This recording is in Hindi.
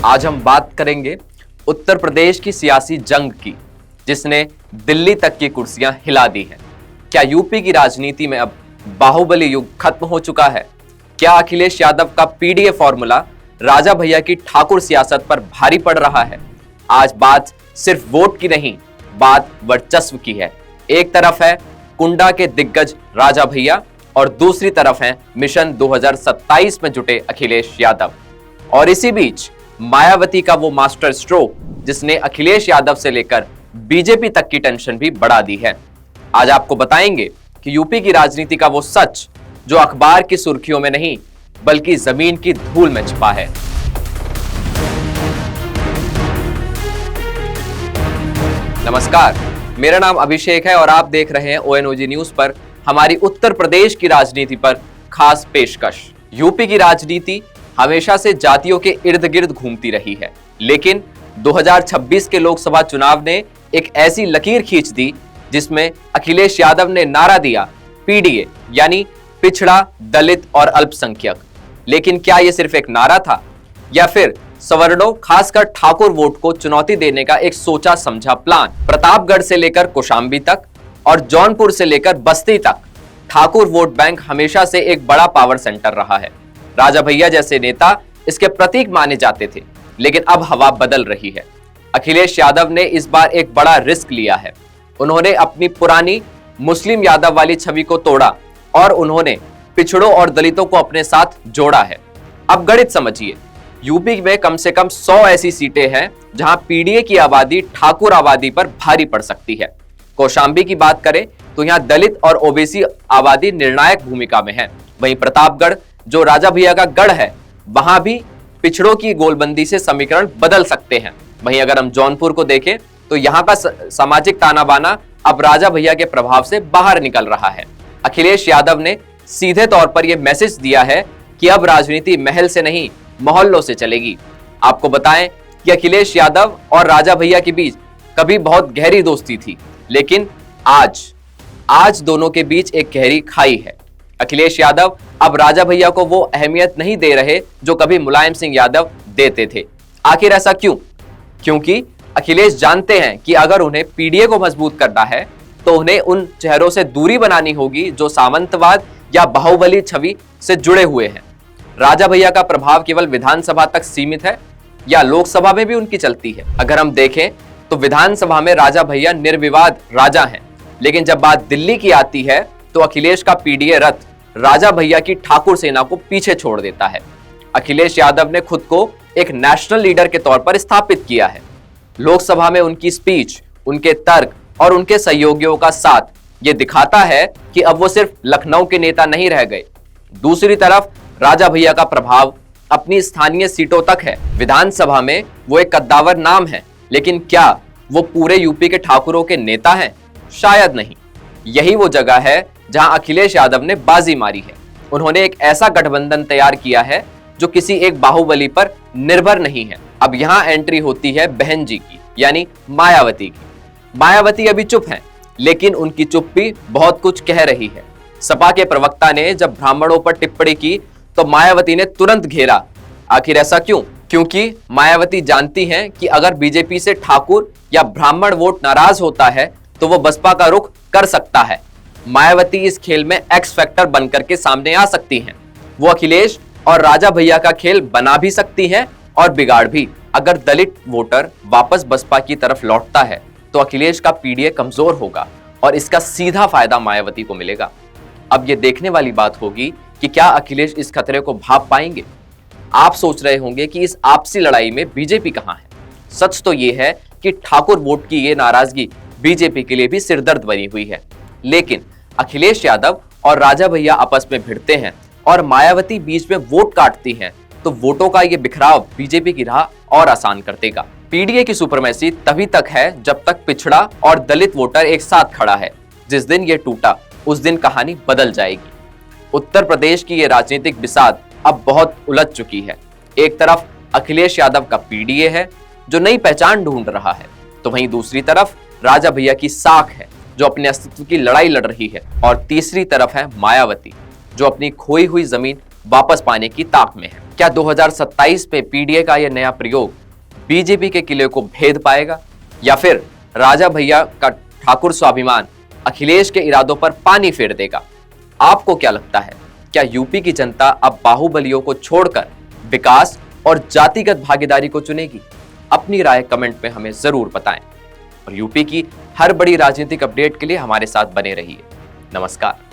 आज हम बात करेंगे उत्तर प्रदेश की सियासी जंग की, जिसने दिल्ली तक की कुर्सियां हिला दी हैं। क्या यूपी की राजनीति में अब बाहुबली युग खत्म हो चुका है? क्या अखिलेश यादव का पीडीए फॉर्मूला राजा भैया की ठाकुर सियासत पर भारी पड़ रहा है? आज बात सिर्फ वोट की नहीं, बात वर्चस्व की है। एक तरफ है कुंडा के दिग्गज राजा भैया और दूसरी तरफ है मिशन 2027 में जुटे अखिलेश यादव। और इसी बीच मायावती का वो मास्टर स्ट्रोक जिसने अखिलेश यादव से लेकर बीजेपी तक की टेंशन भी बढ़ा दी है। आज आपको बताएंगे कि यूपी की राजनीति का वो सच जो अखबार की सुर्खियों में नहीं बल्कि जमीन की धूल में छिपा है। नमस्कार, मेरा नाम अभिषेक है और आप देख रहे हैं ONOG न्यूज पर हमारी उत्तर प्रदेश की राजनीति पर खास पेशकश। यूपी की राजनीति हमेशा से जातियों के इर्द गिर्द घूमती रही है, लेकिन 2026 के लोकसभा चुनाव ने एक ऐसी लकीर खींच दी जिसमें अखिलेश यादव ने नारा दिया पीडीए यानी पिछड़ा, दलित और अल्पसंख्यक। लेकिन क्या यह सिर्फ एक नारा था या फिर सवर्णों खासकर ठाकुर वोट को चुनौती देने का एक सोचा समझा प्लान? प्रतापगढ़ से लेकर कौशाम्बी तक और जौनपुर से लेकर बस्ती तक ठाकुर वोट बैंक हमेशा से एक बड़ा पावर सेंटर रहा है। राजा भैया जैसे नेता इसके प्रतीक माने जाते थे, लेकिन अब हवा बदल रही है। अखिलेश यादव ने इस बार एक बड़ा रिस्क लिया है। उन्होंने अपनी पुरानी मुस्लिम यादव वाली छवि को तोड़ा और उन्होंने पिछड़ों और दलितों को अपने साथ जोड़ा है। अब गणित समझिए, यूपी में कम से कम 100 ऐसी सीटें हैं जहां पीडीए की आबादी ठाकुर आबादी पर भारी पड़ सकती है। कौशाम्बी की बात करें तो यहां दलित और ओबीसी आबादी निर्णायक भूमिका में है। वहीं प्रतापगढ़ जो राजा भैया का गढ़ है, वहां भी पिछड़ों की गोलबंदी से समीकरण बदल सकते हैं। वहीं अगर हम जौनपुर को देखें तो यहां का सामाजिक ताना बाना अब राजा भैया के प्रभाव से बाहर निकल रहा है। अखिलेश यादव ने सीधे तौर पर यह मैसेज दिया है कि अब राजनीति महल से नहीं मोहल्लों से चलेगी। आपको बताएं कि अखिलेश यादव और राजा भैया के बीच कभी बहुत गहरी दोस्ती थी, लेकिन आज दोनों के बीच एक गहरी खाई है। अखिलेश यादव अब राजा भैया को वो अहमियत नहीं दे रहे जो कभी मुलायम सिंह यादव देते थे। आखिर ऐसा क्यों? क्योंकि अखिलेश जानते हैं कि अगर उन्हें पीडीए को मजबूत करना है तो उन्हें उन चेहरों से दूरी बनानी होगी जो सामंतवाद या बाहुबली छवि से जुड़े हुए हैं। राजा भैया का प्रभाव केवल विधानसभा तक सीमित है या लोकसभा में भी उनकी चलती है? अगर हम देखें तो विधानसभा में राजा भैया निर्विवाद राजा हैं, लेकिन जब बात दिल्ली की आती है तो अखिलेश का पीडीए रथ राजा भैया की ठाकुर सेना को पीछे छोड़ देता है। अखिलेश यादव ने खुद को एक नेशनल लीडर के तौर पर स्थापित किया है। लोकसभा में उनकी स्पीच, उनके तर्क और उनके सहयोगियों का साथ ये दिखाता है कि अब वो सिर्फ लखनऊ के नेता नहीं रह गए। दूसरी तरफ राजा भैया का प्रभाव अपनी स्थानीय सीटों तक है। विधानसभा में वो एक कद्दावर नाम है, लेकिन क्या वो पूरे यूपी के ठाकुरों के नेता हैं? शायद नहीं। यही वो जगह है जहां अखिलेश यादव ने बाजी मारी है। उन्होंने एक ऐसा गठबंधन तैयार किया है जो किसी एक बाहुबली पर निर्भर नहीं है। अब यहां एंट्री होती है बहन जी की, यानी मायावती की। मायावती अभी चुप हैं, लेकिन उनकी चुप्पी बहुत कुछ कह रही है। सपा के प्रवक्ता ने जब ब्राह्मणों पर टिप्पणी की तो मायावती ने तुरंत घेरा। आखिर ऐसा क्यों? क्योंकि मायावती जानती हैं कि अगर बीजेपी से ठाकुर या ब्राह्मण वोट नाराज होता है तो वो बसपा का रुख कर सकता है। मायावती इस खेल में एक्स फैक्टर बनकर के सामने आ सकती हैं। वो अखिलेश और राजा भैया का खेल बना भी सकती हैं और बिगाड़ भी। अगर दलित वोटर वापस बसपा की तरफ लौटता है तो अखिलेश का पीडीए कमजोर होगा और इसका सीधा फायदा मायावती को मिलेगा। अब ये देखने वाली बात होगी कि क्या अखिलेश इस खतरे को भाप पाएंगे। आप सोच रहे होंगे कि इस आपसी लड़ाई में बीजेपी कहां है। सच तो ये है कि ठाकुर वोट की ये नाराजगी बीजेपी के लिए भी सिरदर्द बनी हुई है, लेकिन अखिलेश यादव और राजा भैया आपस में भिड़ते हैं और मायावती बीच में वोट काटती हैं तो वोटों का ये बिखराव बीजेपी की राह और आसान कर देगा। पीडीए की सुपरमेसी तभी तक है जब तक पिछड़ा और दलित वोटर एक साथ खड़ा है। जिस दिन ये टूटा उस दिन कहानी बदल जाएगी। उत्तर प्रदेश की ये राजनीतिक बिसात अब बहुत उलझ चुकी है। एक तरफ अखिलेश यादव का पीडीए है जो नई पहचान ढूंढ रहा है, तो वहीं दूसरी तरफ राजा भैया की साख है जो अपने अस्तित्व की लड़ाई लड़ रही है, और तीसरी तरफ है मायावती जो अपनी खोई हुई जमीन वापस पाने की ताक में है। क्या 2027 में पीडीए का यह नया प्रयोग बीजेपी के किले को भेद पाएगा या फिर राजा भैया का ठाकुर स्वाभिमान अखिलेश के इरादों पर पानी फेर देगा? आपको क्या लगता है, क्या यूपी की जनता अब बाहुबलियों को छोड़कर विकास और जातिगत भागीदारी को चुनेगी? अपनी राय कमेंट में हमें जरूर बताएं और यूपी की हर बड़ी राजनीतिक अपडेट के लिए हमारे साथ बने रहिए। नमस्कार।